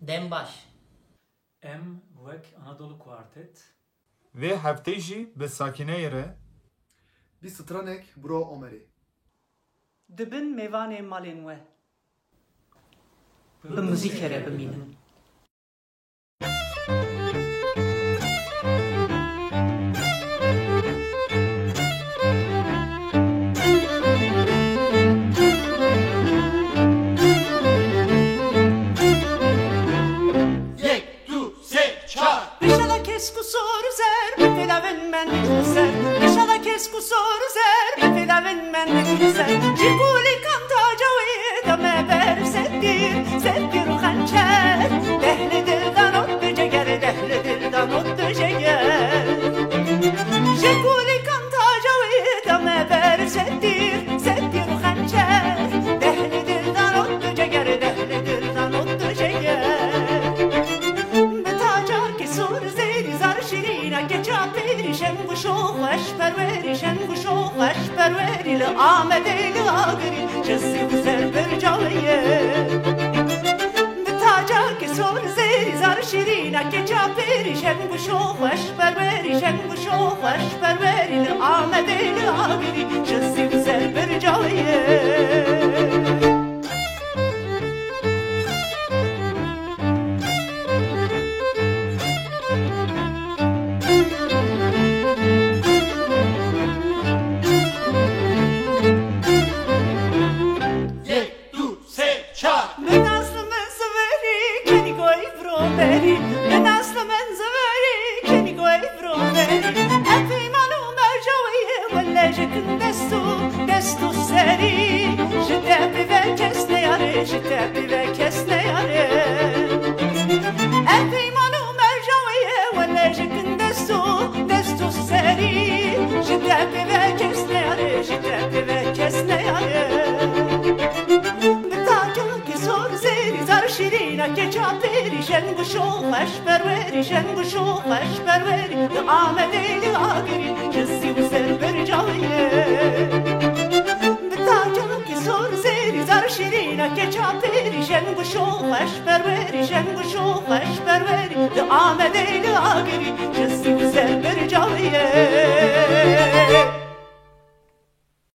Dembaş. Em wek Anadolu Kuartet. Ve heftê jî bi sakineyê re Bi stranek bro Omerê. Dibin mêvanê malên we. Bi muzîkê re bimînin. Escusor zer, befilavin men ser. Inşallah keskusor zer, befilavin men ser. Cikuli kanta jawi da me ber settir, settir hançer. Dehli dildan ot ceger, dehli dildan ot ceger. Cikuli kanta jawi da me ber settir, settir hançer. Dehli dildan ot ceger, dehli dildan ot ceger. شنگو خوش پروری شنگو خوش پروری لآمده لاغری جسی و سر بر جایه بتاجا که سور زیری زار شیرینه که جابری شنگو خوش پروری شنگو خوش پروری لآمده لاغری جسی و سر بر جایه شنگو خوش پروری شنگو خوش پروری آمده لاغری جسی و سر بر جایه بتاجا که سور زیری زار شیرینه که چاپری شنگو خوش پروری شنگو خوش پروری آمده لاغری جسی و سر بر جایه